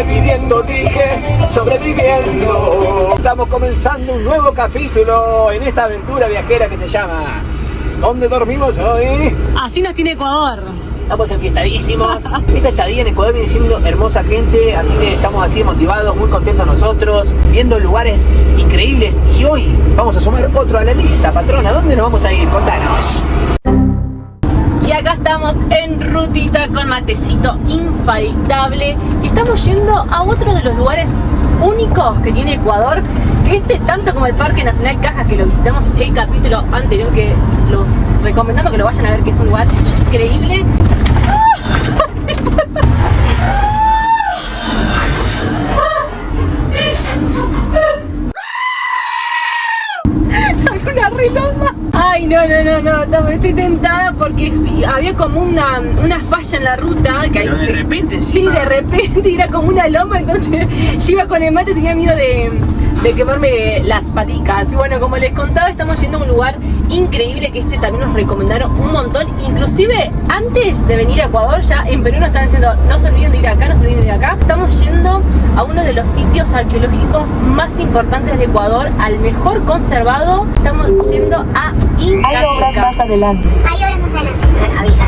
sobreviviendo, dije, sobreviviendo. Estamos comenzando un nuevo capítulo en esta aventura viajera que se llama ¿Dónde dormimos hoy? Así nos tiene Ecuador. Estamos enfiestadísimos. Esta estadía en Ecuador viene siendo hermosa gente, así que estamos así motivados, muy contentos nosotros, viendo lugares increíbles. Y hoy vamos a sumar otro a la lista. Patrona, ¿dónde nos vamos a ir? Contanos. Y acá estamos en rutita con matecito infaltable. Y estamos yendo a otro de los lugares únicos que tiene Ecuador, que tanto como el Parque Nacional Cajas, que lo visitamos el capítulo anterior, que los recomendamos que lo vayan a ver, que es un lugar increíble. Una reloma. Ay, no, estoy tentada porque había como una falla en la ruta. Que pero ahí de repente, encima. Sí, de repente era como una loma, entonces yo iba con el mate, tenía miedo de quemarme las paticas. Y bueno, como les contaba, estamos yendo a un lugar increíble que también nos recomendaron un montón. Inclusive antes de venir a Ecuador, ya en Perú nos están diciendo no se olviden de ir acá, no se olviden de ir acá. Estamos yendo a uno de los sitios arqueológicos más importantes de Ecuador, al mejor conservado. Estamos yendo a Inca. Hay obras más adelante. Hay obras más adelante. Avisan.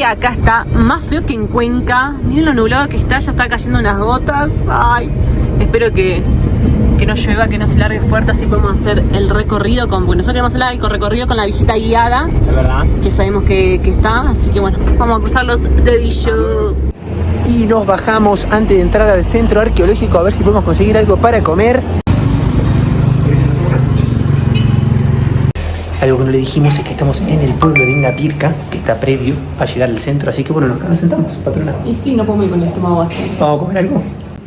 Acá está más feo que en Cuenca. Miren lo nublado que está, ya está cayendo unas gotas. Ay, espero que no llueva, que no se largue fuerte, así podemos hacer el recorrido con, bueno, nosotros queremos hacer el recorrido con la visita guiada, Es verdad. que sabemos que está, así que bueno, vamos a cruzar los dedillos. Y nos bajamos antes de entrar al centro arqueológico a ver si podemos conseguir algo para comer. Algo que no le dijimos es que estamos en el pueblo de Ingapirca, que está previo a llegar al centro, así que bueno, acá nos sentamos, patrona. Y sí, no podemos ir con el estómago así. ¿Vamos a comer algo?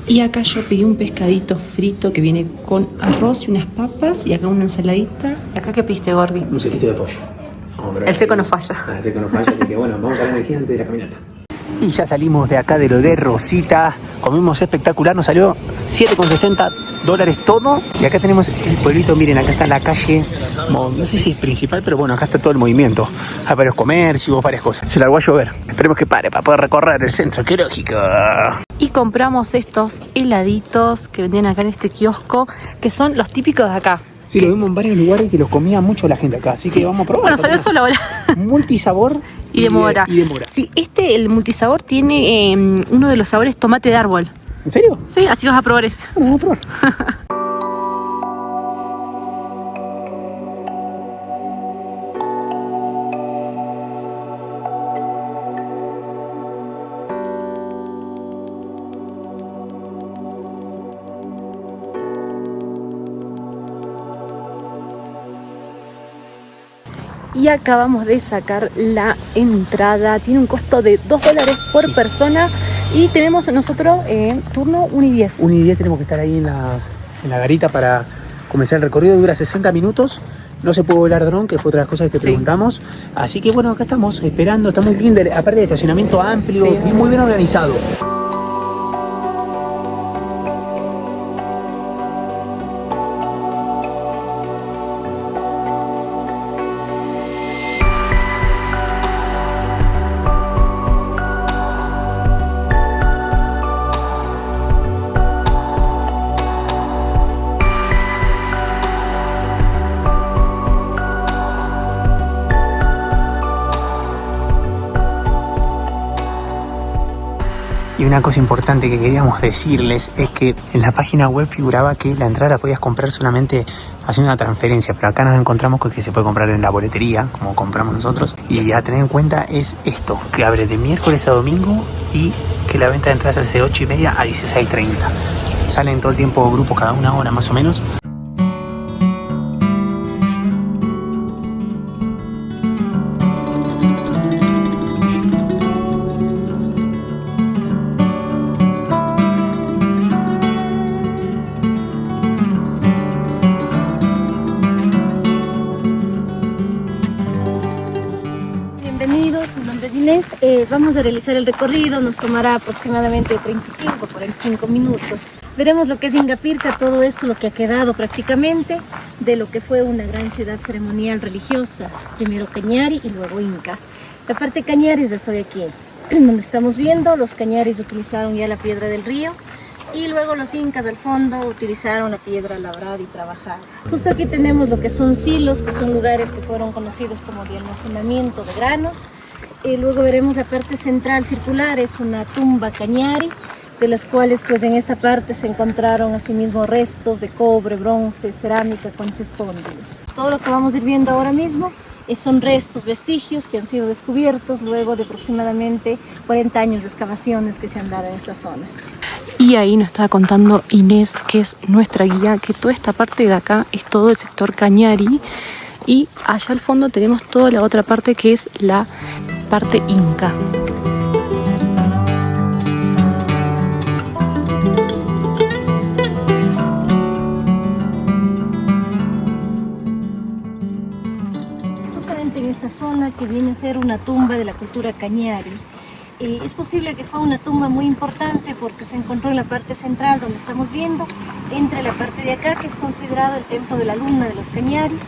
Y acá yo pedí un pescadito frito que viene con arroz y unas papas, y acá una ensaladita. ¿Acá qué pediste, Gordi? Un sequito de pollo. El seco no falla. El seco no falla, así que bueno, vamos a la energía antes de la caminata. Y ya salimos de acá de lo de Rosita, comimos espectacular, nos salió $7,60 todo. Y acá tenemos el pueblito, miren, acá está la calle, no sé si es principal, pero bueno, acá está todo el movimiento. Hay varios comercios, varias cosas. Se largó a llover, esperemos que pare para poder recorrer el centro arqueológico. Y compramos estos heladitos que vendían acá en este kiosco, que son los típicos de acá. Sí, lo vimos en varios lugares que los comía mucho la gente acá, así que vamos a probar. Bueno, salió solo ahora. Multisabor y de mora. Sí, el multisabor tiene uno de los sabores tomate de árbol. ¿En serio? Sí, así vas a probar ese. Bueno, vamos a probar. Y acabamos de sacar la entrada. Tiene un costo de $2 por persona. Y tenemos nosotros turno 1:10. 1:10 tenemos que estar ahí en la garita para comenzar el recorrido. Dura 60 minutos. No se puede volar dron, que fue otra de las cosas que te preguntamos. Así que bueno, acá estamos esperando. Está muy bien, aparte de estacionamiento amplio, y muy bien organizado. Y una cosa importante que queríamos decirles es que en la página web figuraba que la entrada la podías comprar solamente haciendo una transferencia, pero acá nos encontramos con que se puede comprar en la boletería, como compramos nosotros. Y a tener en cuenta es esto, que abre de miércoles a domingo y que la venta de entradas es de 8:30 a 16:30. Salen todo el tiempo grupos cada una hora más o menos. Inés, vamos a realizar el recorrido, nos tomará aproximadamente 45 minutos. Veremos lo que es Ingapirca, todo esto, lo que ha quedado prácticamente de lo que fue una gran ciudad ceremonial religiosa, primero Cañari y luego Inca. La parte Cañari es esta de aquí, donde estamos viendo, los Cañaris utilizaron ya la piedra del río y luego los incas al fondo utilizaron la piedra labrada y trabajada. Justo aquí tenemos lo que son silos, que son lugares que fueron conocidos como de almacenamiento de granos. Luego veremos la parte central circular, es una tumba Cañari, de las cuales pues en esta parte se encontraron asimismo restos de cobre, bronce, cerámica, conchas cóndilos. Todo lo que vamos a ir viendo ahora mismo son restos, vestigios que han sido descubiertos luego de aproximadamente 40 años de excavaciones que se han dado en estas zonas. Y ahí nos estaba contando Inés, que es nuestra guía, que toda esta parte de acá es todo el sector Cañari y allá al fondo tenemos toda la otra parte que es la parte Inca. Justamente en esta zona que viene a ser una tumba de la cultura Cañari. Es posible que fue una tumba muy importante porque se encontró en la parte central donde estamos viendo, entre la parte de acá que es considerado el templo de la luna de los Cañaris,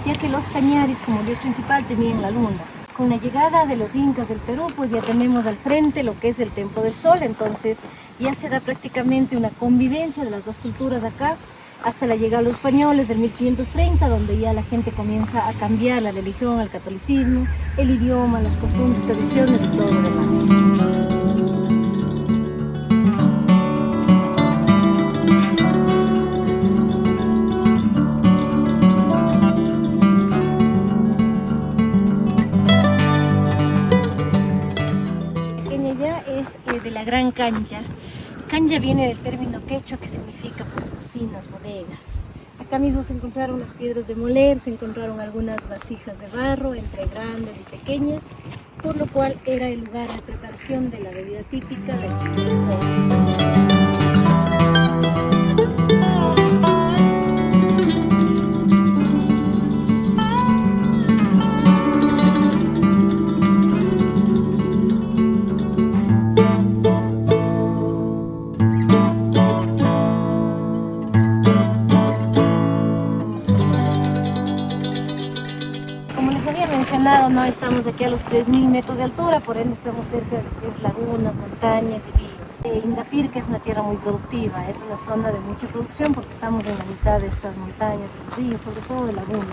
ya que los Cañaris como dios principal tenían la luna. Con la llegada de los incas del Perú pues ya tenemos al frente lo que es el templo del sol, entonces ya se da prácticamente una convivencia de las dos culturas acá hasta la llegada de los españoles del 1530, donde ya la gente comienza a cambiar la religión al catolicismo, el idioma, las costumbres, tradiciones y todo lo demás. De la gran cancha. Cancha viene del término quechua que significa pues cocinas, bodegas. Acá mismo se encontraron las piedras de moler, se encontraron algunas vasijas de barro entre grandes y pequeñas, por lo cual era el lugar de preparación de la bebida típica del chichén. No estamos aquí a los 3.000 metros de altura, por ende estamos cerca de lo que es lagunas, montañas y ríos. Ingapirca es una tierra muy productiva, es una zona de mucha producción porque estamos en la mitad de estas montañas, de ríos, sobre todo de laguna.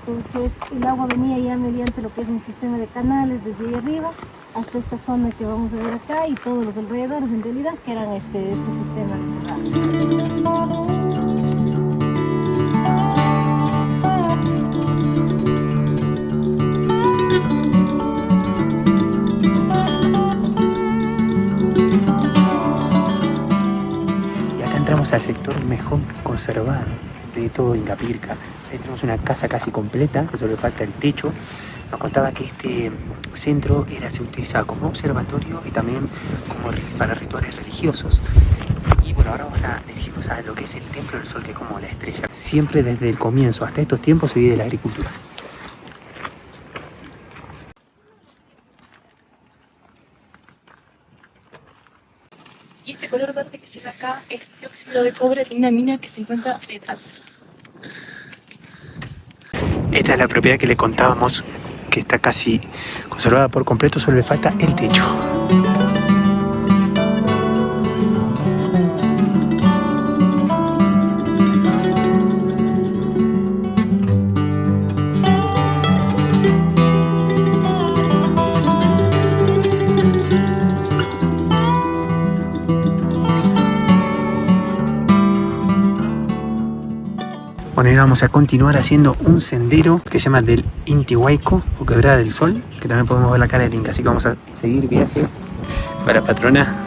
Entonces el agua venía ya mediante lo que es un sistema de canales desde ahí arriba hasta esta zona que vamos a ver acá y todos los alrededores en realidad que eran este sistema de terrazas. Al sector mejor conservado de todo Ingapirca. Ahí tenemos una casa casi completa, que solo falta el techo. Nos contaba que este centro se utilizaba como observatorio y también como para rituales religiosos. Y bueno, ahora vamos a dirigirnos a lo que es el Templo del Sol, que es como la estrella. Siempre desde el comienzo hasta estos tiempos se vive de la agricultura. Y este color verde que se ve acá es dióxido de cobre de una mina que se encuentra detrás. Esta es la propiedad que le contábamos, que está casi conservada por completo, solo le falta el techo. Bueno, y vamos a continuar haciendo un sendero que se llama del Intihuayco o Quebrada del Sol, que también podemos ver la cara del Inca, así que vamos a seguir viaje para Patrona.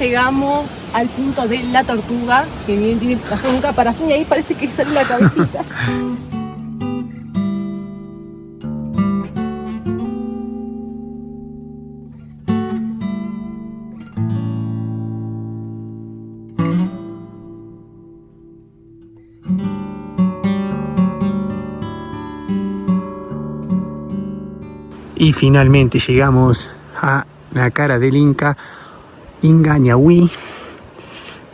Llegamos al punto de la tortuga, que bien tiene un caparazón y ahí parece que sale la cabecita. Y finalmente llegamos a la cara del Inca Ñahui.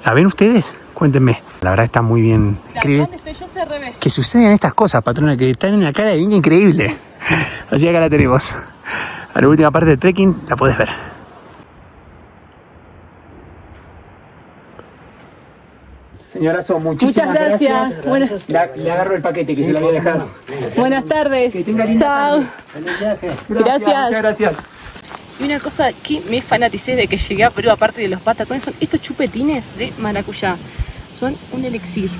¿La ven ustedes? Cuéntenme. La verdad está muy bien. ¿Dónde estoy yo? Se revés. Que suceden estas cosas, patrona, que están en la cara del Inca increíble. Así que acá la tenemos. A la última parte del trekking la podés ver. Señorazo, muchísimas gracias. Le agarro el paquete que se lo había dejado. Buenas tardes. Que tenga linda Chao. tarde. Gracias. Muchas gracias. Y una cosa que me fanaticé de que llegué a Perú, aparte de los patacones, son estos chupetines de maracuyá. Son un elixir.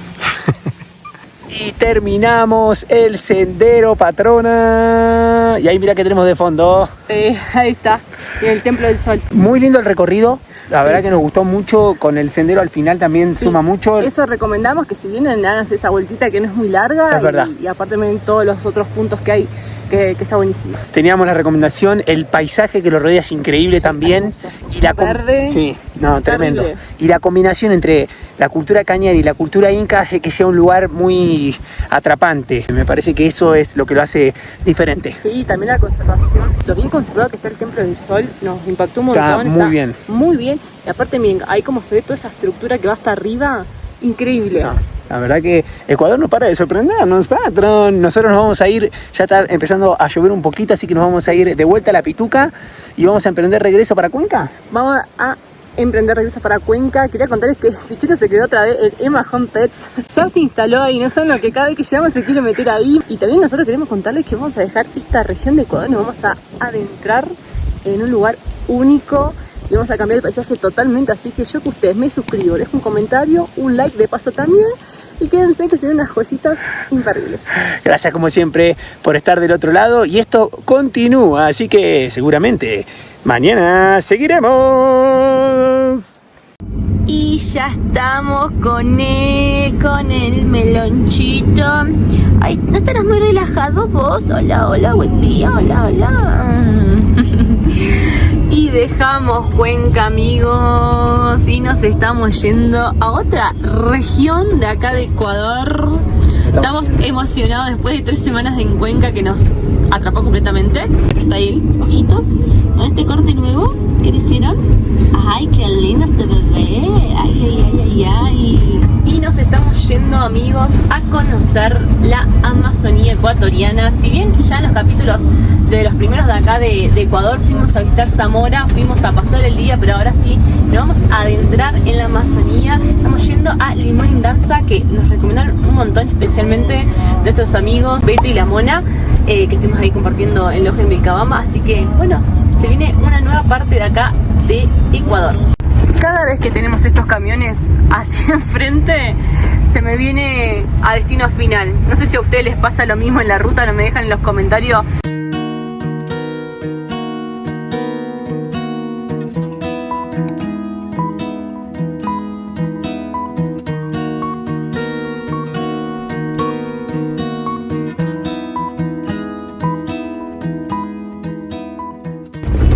Y terminamos el sendero, patrona. Y ahí mira que tenemos de fondo. Sí, ahí está. Y el Templo del Sol. Muy lindo el recorrido. La verdad que nos gustó mucho. Con el sendero al final también suma mucho. Eso recomendamos que si vienen háganse esa vueltita que no es muy larga. Es verdad. Y aparte ven todos los otros puntos que hay, que está buenísimo. Teníamos la recomendación, el paisaje que lo rodea es increíble también. Hermoso. Y la verde. Sí, no, tremendo. Terrible. Y la combinación entre la cultura cañari y la cultura inca hace que sea un lugar muy atrapante. Me parece que eso es lo que lo hace diferente. Sí, también la conservación. Lo bien conservado que está el Templo del Sol nos impactó un montón. Está muy bien. Muy bien. Y aparte, miren, ahí como se ve toda esa estructura que va hasta arriba, increíble. No, la verdad que Ecuador no para de sorprendernos, patrón. Nosotros nos vamos a ir, ya está empezando a llover un poquito, así que nos vamos a ir de vuelta a la Pituca y vamos a emprender regreso para Cuenca. Vamos a emprender regreso para Cuenca. Quería contarles que Fichito se quedó otra vez en Emma Home Pets. Ya se instaló ahí, no saben lo que cada vez que llegamos se quiere meter ahí. Y también nosotros queremos contarles que vamos a dejar esta región de Ecuador, nos vamos a adentrar en un lugar único y vamos a cambiar el paisaje totalmente. Así que yo que ustedes me suscribo, dejo un comentario, un like de paso también. Y quédense que se ven unas joyitas imperdibles. Gracias como siempre por estar del otro lado y esto continúa, así que seguramente mañana seguiremos. Y ya estamos con el melonchito. Ay, ¿no estarás muy relajado vos? Hola, hola, buen día, hola, hola. Y dejamos Cuenca, amigos, y nos estamos yendo a otra región de acá de Ecuador. Estamos emocionados después de 3 semanas en Cuenca que nos atrapó completamente. Acá está él, ojitos, con este corte nuevo que le hicieron. Ay, qué lindo este bebé. Ay, ay, ay, ay, ay. Y nos estamos yendo, amigos, a conocer la Amazonía ecuatoriana. Si bien ya en los capítulos de los primeros de acá de Ecuador fuimos a visitar Zamora, fuimos a pasar el día, pero ahora sí nos vamos a adentrar en la Amazonía. Estamos yendo a Limón Indanza, que nos recomendaron un montón, especialmente nuestros amigos Beto y la Mona, que estuvimos ahí compartiendo en Loja en Vilcabamba. Así que bueno, se viene una nueva parte de acá de Ecuador. Cada vez que tenemos estos camiones hacia enfrente, se me viene a destino final. No sé si a ustedes les pasa lo mismo en la ruta, no me dejan en los comentarios.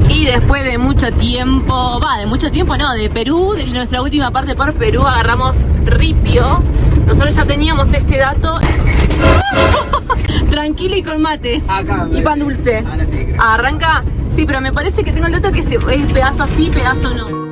Y después de mucho tiempo, de Perú, de nuestra última parte por Perú, agarramos ripio. Nosotros ya teníamos este dato. Tranquilo y con mates. Y pan dulce. Arranca. Sí, pero me parece que tengo el dato que es pedazo así, pedazo no.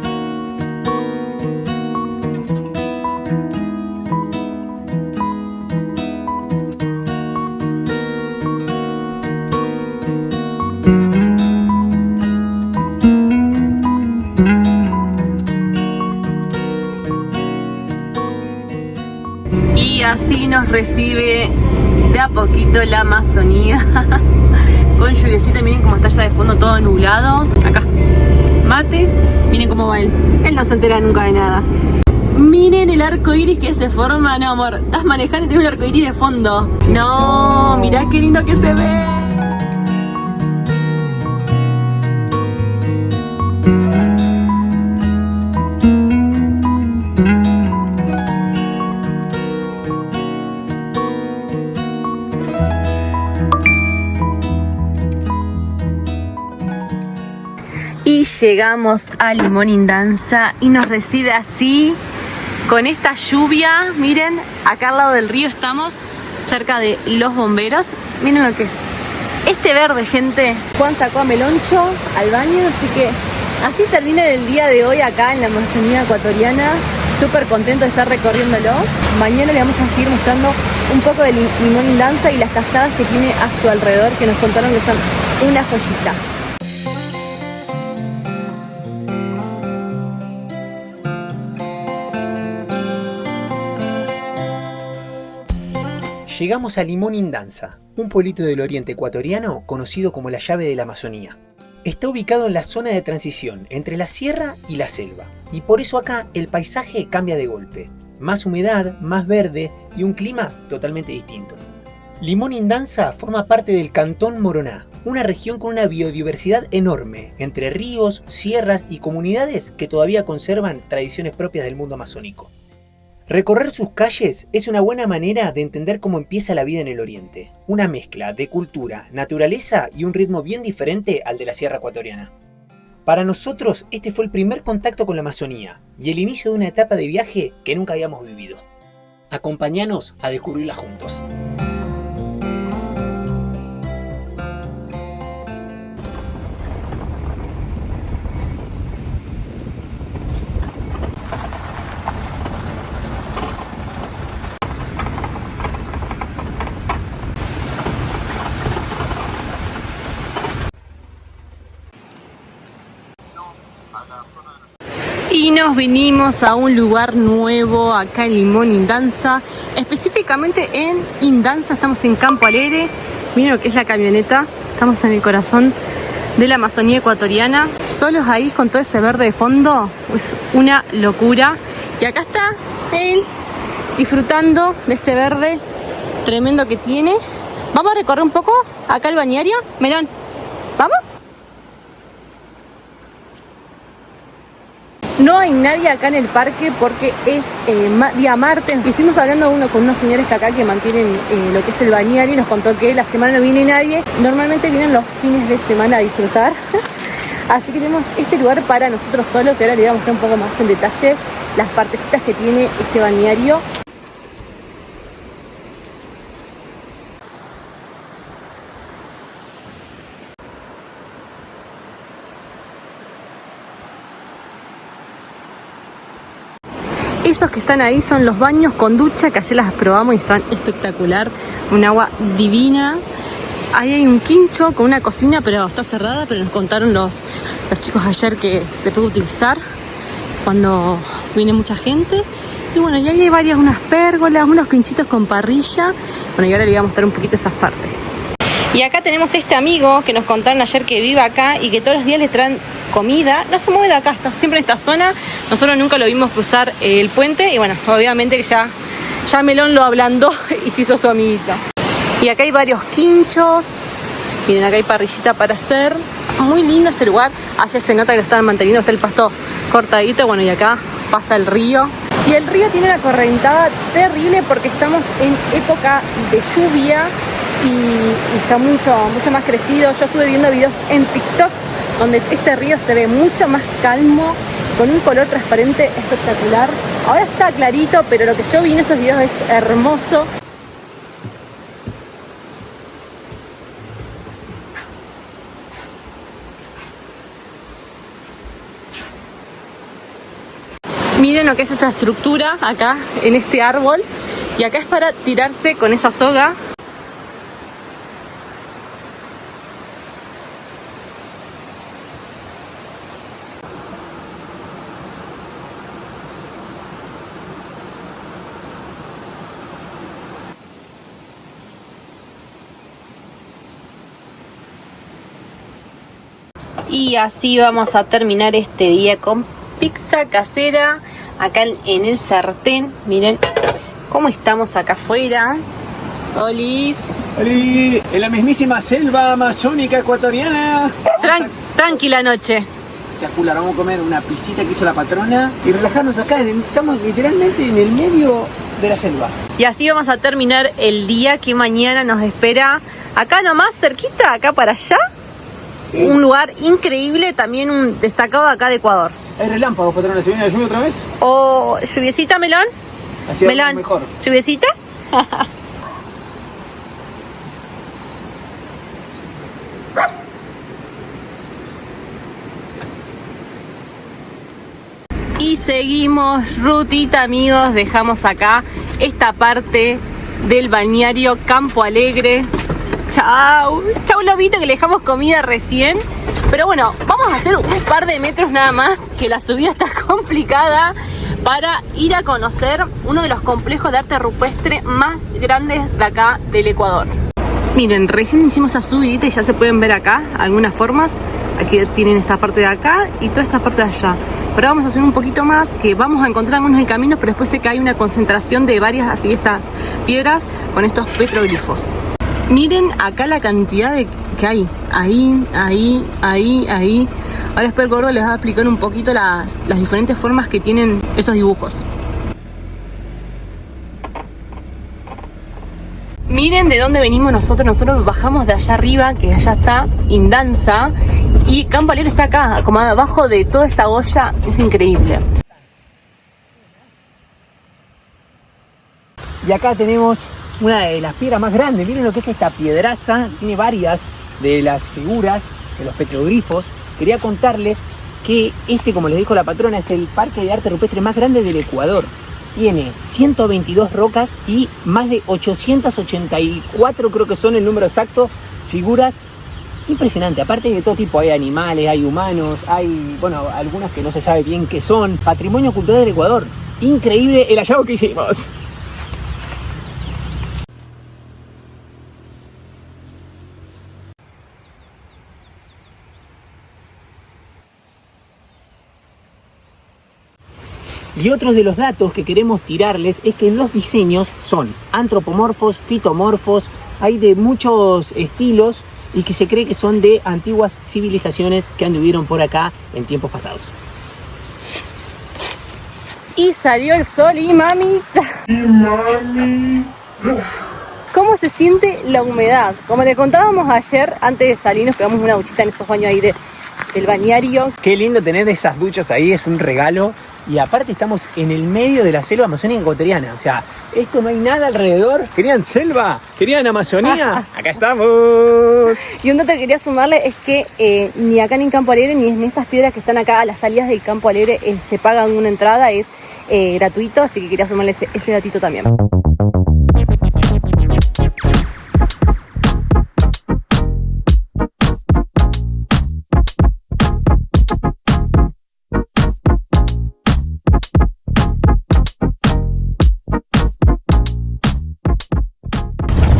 Y así nos recibe de a poquito la Amazonía. Con lluviecita, miren cómo está allá de fondo todo nublado. Acá, mate, miren cómo va él. Él no se entera nunca de nada. Miren el arco iris que se forma, no amor. Estás manejando y tienes un arco iris de fondo. No, mirá qué lindo que se ve. Llegamos a Limón Indanza y nos recibe así, con esta lluvia. Miren, acá al lado del río estamos, cerca de los bomberos. Miren lo que es este verde, gente. Juan sacó a Meloncho al baño, así que así termina el día de hoy acá en la Amazonía ecuatoriana. Súper contento de estar recorriéndolo. Mañana le vamos a seguir mostrando un poco de Limón Indanza y las cascadas que tiene a su alrededor, que nos contaron que son una joyita. Llegamos a Limón Indanza, un pueblito del oriente ecuatoriano conocido como la llave de la Amazonía. Está ubicado en la zona de transición entre la sierra y la selva, y por eso acá el paisaje cambia de golpe. Más humedad, más verde y un clima totalmente distinto. Limón Indanza forma parte del Cantón Moroná, una región con una biodiversidad enorme, entre ríos, sierras y comunidades que todavía conservan tradiciones propias del mundo amazónico. Recorrer sus calles es una buena manera de entender cómo empieza la vida en el oriente, una mezcla de cultura, naturaleza y un ritmo bien diferente al de la sierra ecuatoriana. Para nosotros este fue el primer contacto con la Amazonía y el inicio de una etapa de viaje que nunca habíamos vivido. Acompáñanos a descubrirla juntos. Y nos vinimos a un lugar nuevo acá en Limón Indanza, específicamente en Indanza. Estamos en Campo Alegre. Miren lo que es la camioneta. Estamos en el corazón de la Amazonía ecuatoriana, solos ahí con todo ese verde de fondo. Es una locura. Y acá está él disfrutando de este verde tremendo que tiene. Vamos a recorrer un poco acá el balneario. Melón, ¿vamos? No hay nadie acá en el parque porque es día martes. Estuvimos hablando con unos señores que acá que mantienen lo que es el balneario y nos contó que la semana no viene nadie. Normalmente vienen los fines de semana a disfrutar. Así que tenemos este lugar para nosotros solos y ahora les voy a mostrar un poco más en detalle las partecitas que tiene este balneario. Esos que están ahí son los baños con ducha, que ayer las probamos y están espectacular. Un agua divina. Ahí hay un quincho con una cocina, pero está cerrada, pero nos contaron los chicos ayer que se puede utilizar cuando viene mucha gente. Y bueno, y ahí hay unas pérgolas, unos quinchitos con parrilla. Bueno, y ahora les voy a mostrar un poquito esas partes. Y acá tenemos este amigo que nos contaron ayer que vive acá y que todos los días le traen comida. No se mueve de acá, está siempre en esta zona. Nosotros nunca lo vimos cruzar el puente y bueno, obviamente que ya Melón lo ablandó y se hizo su amiguito. Y acá hay varios quinchos. Miren, acá hay parrillita para hacer. Muy lindo este lugar. Allá se nota que lo están manteniendo, está el pasto cortadito. Bueno, y acá pasa el río. Y el río tiene una correntada terrible porque estamos en época de lluvia y está mucho más crecido. Yo estuve viendo videos en TikTok donde este río se ve mucho más calmo, con un color transparente espectacular. Ahora está clarito, pero lo que yo vi en esos videos es hermoso. Miren lo que es esta estructura acá en este árbol. Y acá es para tirarse con esa soga. Y así vamos a terminar este día con pizza casera acá en el sartén. Miren cómo estamos acá afuera. ¡Olis! ¡Oli! En la mismísima selva amazónica ecuatoriana. Tranquila noche. Espectacular, vamos a comer una pisita que hizo la patrona y relajarnos acá. Estamos literalmente en el medio de la selva. Y así vamos a terminar el día que mañana nos espera acá nomás, cerquita, acá para allá. un lugar increíble, también un destacado acá de Ecuador. Hay relámpagos, patrona. ¿Se viene la lluvia otra vez? O lluviecita, Melón. Así Melón, mejor. lluviecita. Y seguimos rutita, amigos. Dejamos acá esta parte del balneario Campo Alegre. Chau, chau lobito, que le dejamos comida recién. Pero bueno, vamos a hacer un par de metros nada más, que la subida está complicada, para ir a conocer uno de los complejos de arte rupestre más grandes de acá del Ecuador. Miren, recién hicimos esa subidita y ya se pueden ver acá algunas formas. Aquí tienen esta parte de acá y toda esta parte de allá. Pero vamos a subir un poquito más, que vamos a encontrar algunos de caminos, pero después sé que hay una concentración de varias así estas piedras con estos petroglifos. Miren acá la cantidad que hay. Ahí. Ahora después el gordo les va a explicar un poquito las diferentes formas que tienen estos dibujos. Miren de dónde venimos nosotros. Nosotros bajamos de allá arriba, que allá está Indanza, y Campo Alegre está acá, como abajo de toda esta olla. Es increíble. Y acá tenemos una de las piedras más grandes. Miren lo que es esta piedraza. Tiene varias de las figuras de los petroglifos. Quería contarles que este, como les dijo la patrona, es el parque de arte rupestre más grande del Ecuador. Tiene 122 rocas y más de 884, creo que son el número exacto, figuras. Impresionante. Aparte de todo tipo, hay animales, hay humanos, hay, bueno, algunas que no se sabe bien qué son. Patrimonio cultural del Ecuador. Increíble el hallazgo que hicimos. Y otro de los datos que queremos tirarles es que los diseños son antropomorfos, fitomorfos, hay de muchos estilos y que se cree que son de antiguas civilizaciones que anduvieron por acá en tiempos pasados. Y salió el sol y mamita. ¿Cómo se siente la humedad? Como le contábamos ayer, antes de salir nos pegamos una duchita en esos baños ahí del balneario. Qué lindo tener esas duchas ahí, es un regalo. Y aparte estamos en el medio de la selva amazónica ecuatoriana. O sea, esto no hay nada alrededor. ¿Querían selva? ¿Querían Amazonía? Acá estamos. Y un dato que quería sumarle es que ni acá ni en Campo Alegre, ni en estas piedras que están acá a las salidas del Campo Alegre, se pagan una entrada, es gratuito. Así que quería sumarle ese datito también.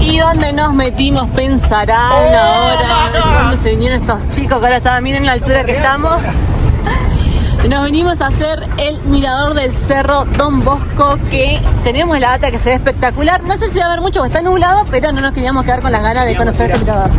¿Y dónde nos metimos? Pensarán ahora. ¿Dónde se vinieron estos chicos que ahora estaban? Miren la altura que estamos. Nos venimos a hacer el mirador del cerro Don Bosco, que tenemos la data que se ve espectacular. No sé si va a haber mucho porque está nublado, pero no nos queríamos quedar con las ganas de conocer este mirador.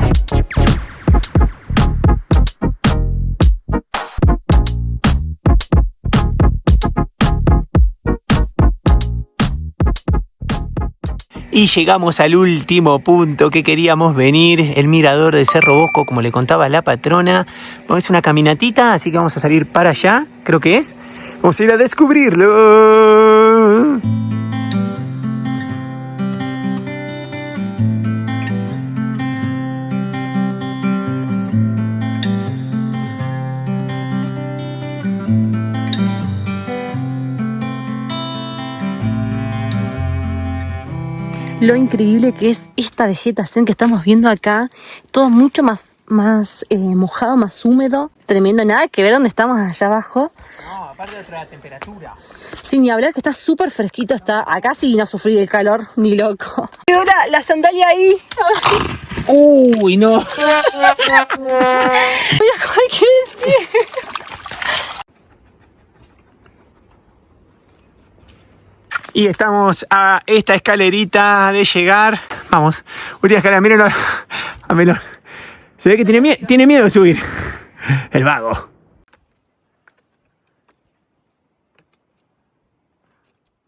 Y llegamos al último punto que queríamos venir, el mirador de Cerro Bosco, como le contaba la patrona. Es una caminatita, así que vamos a salir para allá, creo que es. Vamos a ir a descubrirlo. Lo increíble que es esta vegetación que estamos viendo acá, todo mucho más mojado, más húmedo, tremendo, nada que ver donde estamos allá abajo. No, aparte de otra temperatura. Sin ni hablar que está súper fresquito, está acá sí no sufrí el calor, ni loco. Quedó la sandalia ahí. Uy, no. Mira cualquier pie. Y estamos a esta escalerita de llegar. Vamos, última escalera, mírenlo a Melón. Se ve que tiene miedo de subir. El vago.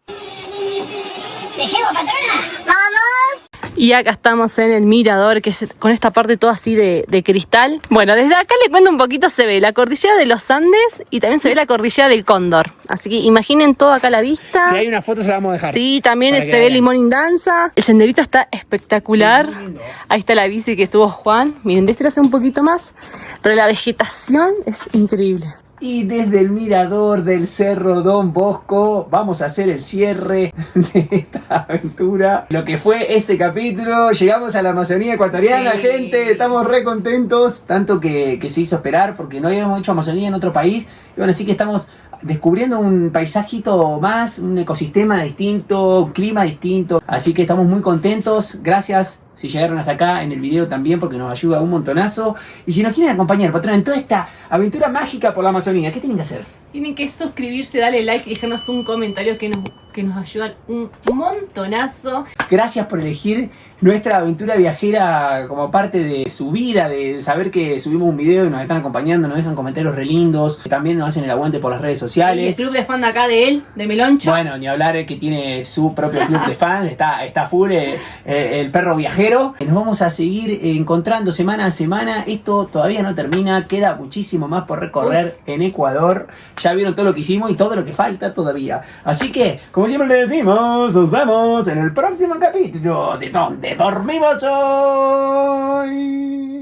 ¿Le llevo, patrona? ¡Vamos! Y acá estamos en el mirador, que es con esta parte toda así de cristal. Bueno, desde acá le cuento un poquito, se ve la cordillera de los Andes y también se ve la cordillera del Cóndor. Así que imaginen todo acá a la vista. Si hay una foto se la vamos a dejar. Sí, también se ve Limón Indanza. El senderito está espectacular. Sí, ahí está la bici que estuvo Juan. Miren, de este lo hace un poquito más, pero la vegetación es increíble. Y desde el mirador del Cerro Don Bosco vamos a hacer el cierre de esta aventura. Lo que fue este capítulo, llegamos a la Amazonía ecuatoriana, sí. Gente, estamos re contentos. Tanto que se hizo esperar porque no habíamos hecho Amazonía en otro país. Y bueno, así que estamos descubriendo un paisajito más, un ecosistema distinto, un clima distinto. Así que estamos muy contentos. Gracias si llegaron hasta acá en el video también, porque nos ayuda un montonazo. Y si nos quieren acompañar, patrón, en toda esta aventura mágica por la Amazonía, ¿qué tienen que hacer? Tienen que suscribirse, darle like y dejarnos un comentario que nos ayudan un montonazo. Gracias por elegir nuestra aventura viajera como parte de su vida, de saber que subimos un video y nos están acompañando, nos dejan comentarios re lindos, también nos hacen el aguante por las redes sociales. El club de fan de acá de él, de Meloncho. Bueno, ni hablar, que tiene su propio club de fan, está full el perro viajero. Nos vamos a seguir encontrando semana a semana. Esto todavía no termina, queda muchísimo más por recorrer en Ecuador. Ya vieron todo lo que hicimos y todo lo que falta todavía. Así que, como siempre les decimos, nos vemos en el próximo capítulo de Donde Dormimos Hoy.